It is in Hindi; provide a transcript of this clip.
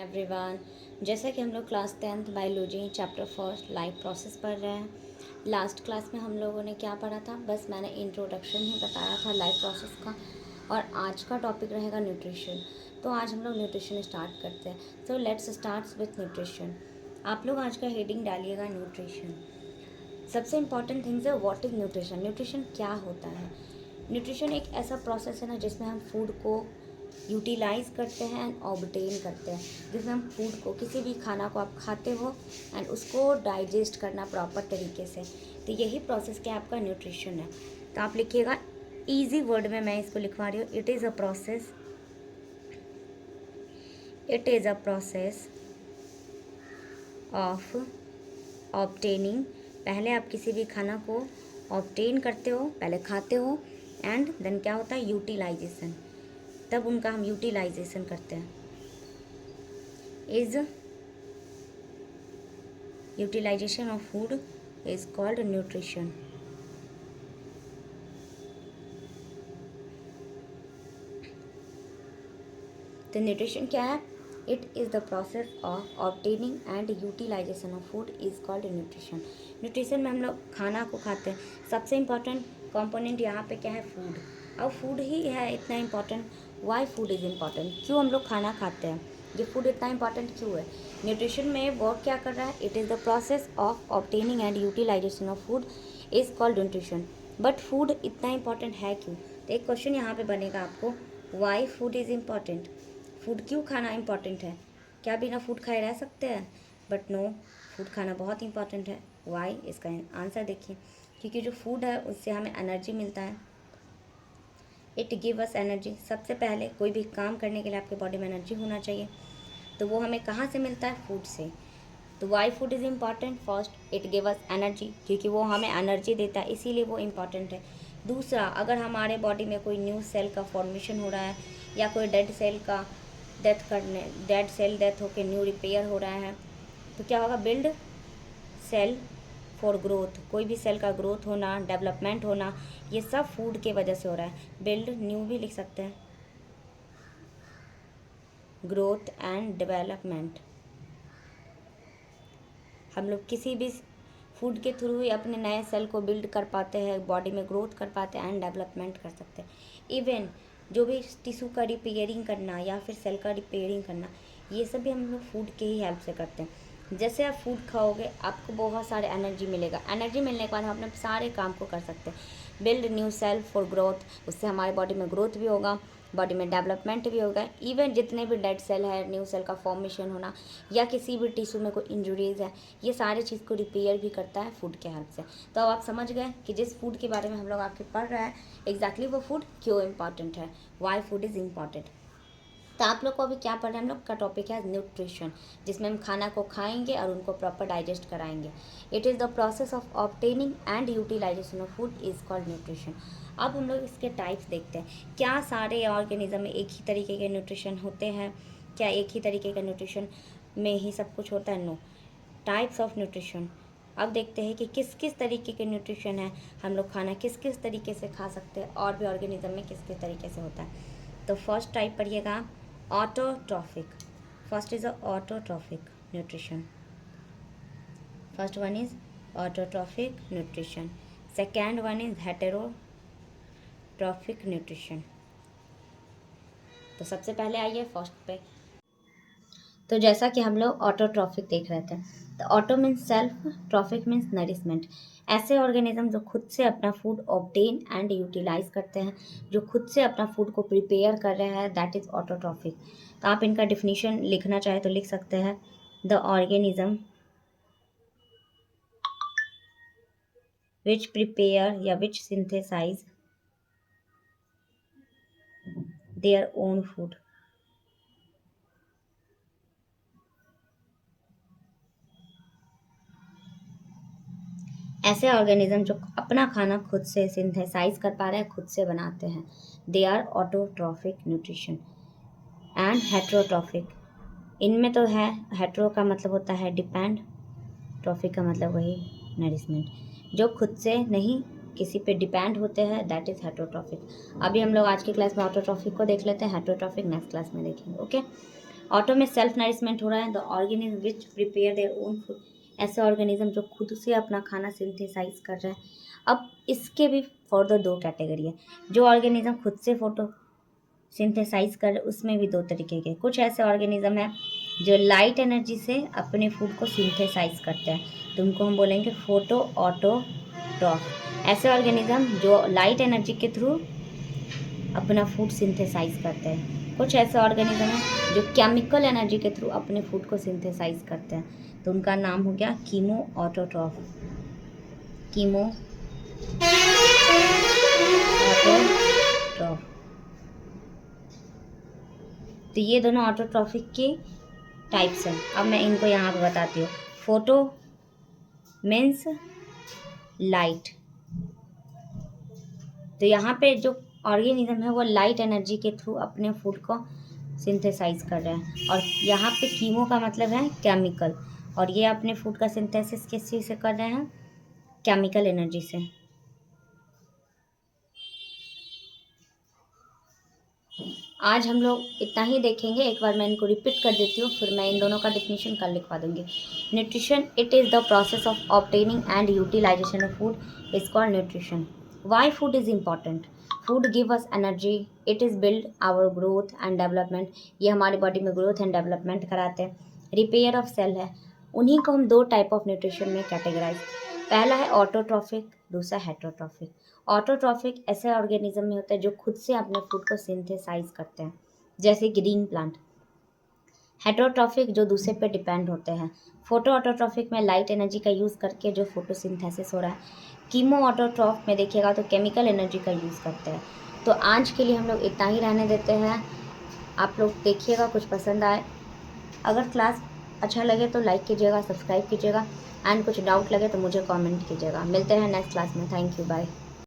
एवरीवन। जैसा कि हम लोग class 10th biology chapter first life process पढ़ रहे हैं। लास्ट क्लास में हम लोगों ने क्या पढ़ा था, बस मैंने इंट्रोडक्शन ही बताया था लाइफ प्रोसेस का। और आज का टॉपिक रहेगा न्यूट्रिशन। तो आज हम लोग न्यूट्रिशन स्टार्ट करते हैं। So let's start with nutrition. आप लोग आज का हेडिंग डालिएगा न्यूट्रिशन। सबसे इम्पॉर्टेंट थिंग्स है व्हाट इज़ न्यूट्रिशन। न्यूट्रिशन क्या होता है? न्यूट्रिशन एक ऐसा प्रोसेस है ना जिसमें हम फूड को यूटिलाइज करते हैं एंड ऑब्टेन करते हैं, जिसमें हम फूड को, किसी भी खाना को आप खाते हो एंड उसको डाइजेस्ट करना प्रॉपर तरीके से। तो यही प्रोसेस क्या आपका न्यूट्रिशन है। तो आप लिखिएगा ईजी वर्ड में, मैं इसको लिखवा रही हूँ। It is a process of obtaining. पहले आप किसी भी खाना को ऑब्टेन करते हो, पहले खाते हो, एंड देन क्या होता है यूटिलाइजेशन, तब उनका हम यूटिलाइजेशन करते हैं। Is utilisation of food is called nutrition. तो न्यूट्रिशन क्या है? It is the process of obtaining and utilisation of food is called nutrition. Nutrition में हम लोग खाना को खाते हैं। सबसे इम्पॉर्टेंट कंपोनेंट यहाँ पे क्या है? फूड। अब फूड ही है इतना important. Why food is important? क्यों हम लोग खाना खाते हैं? ये फूड इतना इम्पॉर्टेंट क्यों है? न्यूट्रिशन में वर्क क्या कर रहा है? It is the process of obtaining and utilisation of food is called nutrition. But food इतना इम्पॉर्टेंट है क्यों? तो एक क्वेश्चन यहाँ पे बनेगा आपको, why food is important. Food क्यों खाना इम्पॉर्टेंट है? क्या बिना फूड खाए रह सकते हैं? बट नो, फूड खाना बहुत इम्पॉर्टेंट है। वाई? इसका आंसर देखिए, क्योंकि जो फूड है उससे हमें एनर्जी मिलता है। It give us energy. सबसे पहले कोई भी काम करने के लिए आपके बॉडी में एनर्जी होना चाहिए, तो वो हमें कहाँ से मिलता है? फूड से। तो why food is important? First, it give us energy, क्योंकि वो हमें एनर्जी देता है, इसीलिए वो इम्पॉर्टेंट है। दूसरा, अगर हमारे बॉडी में कोई न्यू सेल का फॉर्मेशन हो रहा है या कोई डेड सेल डेथ होकर न्यू रिपेयर हो रहा है, तो क्या होगा? Build cell for growth. कोई भी सेल का ग्रोथ होना, डेवलपमेंट होना, ये सब फूड के वजह से हो रहा है। बिल्ड न्यू भी लिख सकते हैं, ग्रोथ एंड डेवलपमेंट। हम लोग किसी भी फूड के थ्रू ही अपने नए सेल को बिल्ड कर पाते हैं, बॉडी में ग्रोथ कर पाते हैं एंड डेवलपमेंट कर सकते हैं। इवन जो भी टिश्यू का रिपेयरिंग करना या फिर सेल का रिपेयरिंग करना, ये सब भी हम लोग फूड के ही हेल्प से करते हैं। जैसे आप फूड खाओगे आपको बहुत सारे एनर्जी मिलेगा। एनर्जी मिलने के बाद हम अपने सारे काम को कर सकते हैं। Build new cell for growth, उससे हमारे बॉडी में ग्रोथ भी होगा, बॉडी में डेवलपमेंट भी होगा। इवन जितने भी डेड सेल है, न्यू सेल का फॉर्मेशन होना या किसी भी टिश्यू में कोई इंजरीज है, ये सारे चीज़ को रिपेयर भी करता है फूड के हेल्प से। तो अब आप समझ गए कि जिस फूड के बारे में हम लोग आके पढ़ रहे हैं, एग्जैक्टली वो फूड क्यों इम्पॉर्टेंट है, वाई फूड इज़ इम्पॉर्टेंट। तो आप लोग को अभी क्या पढ़ रहे हैं? हम लोग का टॉपिक है न्यूट्रिशन, जिसमें हम खाना को खाएंगे और उनको प्रॉपर डाइजेस्ट कराएंगे। It is the process of obtaining and utilisation of food is called nutrition. अब हम लोग इसके टाइप्स देखते हैं। क्या सारे ऑर्गेनिज्म में एक ही तरीके के न्यूट्रिशन होते हैं? क्या एक ही तरीके का न्यूट्रिशन में ही सब कुछ होता है? नो। Types of nutrition. अब देखते हैं कि किस किस तरीके के न्यूट्रिशन है, हम लोग खाना किस किस तरीके से खा सकते हैं, और भी ऑर्गेनिज्म में किस किस तरीके से होता है। तो फर्स्ट टाइप पढ़िएगा आप, autotrophic. First is autotrophic nutrition. First one is autotrophic nutrition. Second one is heterotrophic nutrition. तो सबसे पहले आइए फर्स्ट पे। तो जैसा कि हम लोग ऑटोट्रॉफिक देख रहे थे, तो auto means self, trophic means nourishment. ऐसे ऑर्गेनिज्म जो खुद से अपना फूड ऑब्टेन एंड यूटिलाइज करते हैं, जो खुद से अपना फूड को प्रिपेयर कर रहे हैं, दैट इज ऑटोट्रॉफिक। तो आप इनका डिफिनीशन लिखना चाहे तो लिख सकते हैं, द ऑर्गेनिज्म विच प्रिपेयर या विच सिंथेसाइज देयर ओन फूड। ऐसे ऑर्गेनिज्म जो अपना खाना खुद से सिंथेसाइज कर पा रहे हैं, खुद से बनाते हैं, they are autotrophic nutrition. And heterotrophic, इनमें तो है, हेट्रो का मतलब होता है डिपेंड, ट्रॉफिक का मतलब वही नरिशमेंट। जो खुद से नहीं किसी पे डिपेंड होते हैं, दैट इज़ हेट्रोट्रॉफिक। अभी हम लोग आज की क्लास में ऑटोट्रॉफिक को देख लेते हैं, हेट्रोट्रॉफिक नेक्स्ट क्लास में देखेंगे। ओके, ऑटो में सेल्फ नरिशमेंट हो रहा है, the organism which prepare their own food, ऐसे ऑर्गेनिज्म जो खुद से अपना खाना सिंथेसाइज कर रहे हैं। अब इसके भी फर्दर दो कैटेगरी है, जो ऑर्गेनिज्म खुद से फोटो सिंथेसाइज कर, उसमें भी दो तरीके के। कुछ ऐसे ऑर्गेनिज्म हैं जो लाइट एनर्जी से अपने फूड को सिंथेसाइज करते हैं, तो उनको हम बोलेंगे फोटो ऑटोट्रॉफ। ऐसे ऑर्गेनिज्म जो लाइट एनर्जी के थ्रू अपना फूड सिंथेसाइज करते हैं। कुछ ऐसे ऑर्गेनिज्म हैं जो केमिकल एनर्जी के थ्रू अपने फूड को सिंथेसाइज करते हैं, तो उनका नाम हो गया कीमो ऑटोट्रॉफ। Chemo autotroph. तो ये दोनों ऑटोट्रॉफिक के टाइप्स हैं। अब मैं इनको यहाँ पे बताती हूँ। फोटो मीन्स लाइट, तो यहाँ पे जो ऑर्गेनिज्म है वो लाइट एनर्जी के थ्रू अपने फूड को सिंथेसाइज कर रहे हैं, और यहाँ पे कीमो का मतलब है केमिकल, और ये अपने फूड का सिंथेसिस किस चीज़ से कर रहे हैं, केमिकल एनर्जी से। आज हम लोग इतना ही देखेंगे, एक बार मैं इनको रिपीट कर देती हूँ, फिर मैं इन दोनों का डेफिनेशन कल लिखवा दूंगी। Nutrition, it is the process of obtaining and utilisation of food is called nutrition. Why food is important? Food give us energy, it is build our growth and development, ये हमारी बॉडी में ग्रोथ एंड डेवलपमेंट कराते हैं। रिपेयर ऑफ सेल है, उन्हीं को हम दो टाइप ऑफ न्यूट्रिशन में कैटेगराइज, पहला है ऑटोट्रॉफिक, दूसरा हेटरोट्रॉफिक। ऑटोट्रॉफिक ऐसे ऑर्गेनिज्म में होता है जो खुद से अपने फूड को सिंथेसाइज करते हैं, जैसे ग्रीन प्लांट। हेटरोट्रॉफिक जो दूसरे पे डिपेंड होते हैं। फोटो ऑटोट्रॉफिक में लाइट एनर्जी का यूज़ करके जो फोटोसिंथेसिस हो रहा है। कीमो ऑटोट्रॉफ में देखिएगा तो केमिकल एनर्जी का यूज़ करते हैं। तो आज के लिए हम लोग इतना ही रहने देते हैं। आप लोग देखिएगा, कुछ पसंद आए, अगर क्लास अच्छा लगे तो लाइक कीजिएगा, सब्सक्राइब कीजिएगा, एंड कुछ डाउट लगे तो मुझे कमेंट कीजिएगा। मिलते हैं नेक्स्ट क्लास में। Thank you, bye.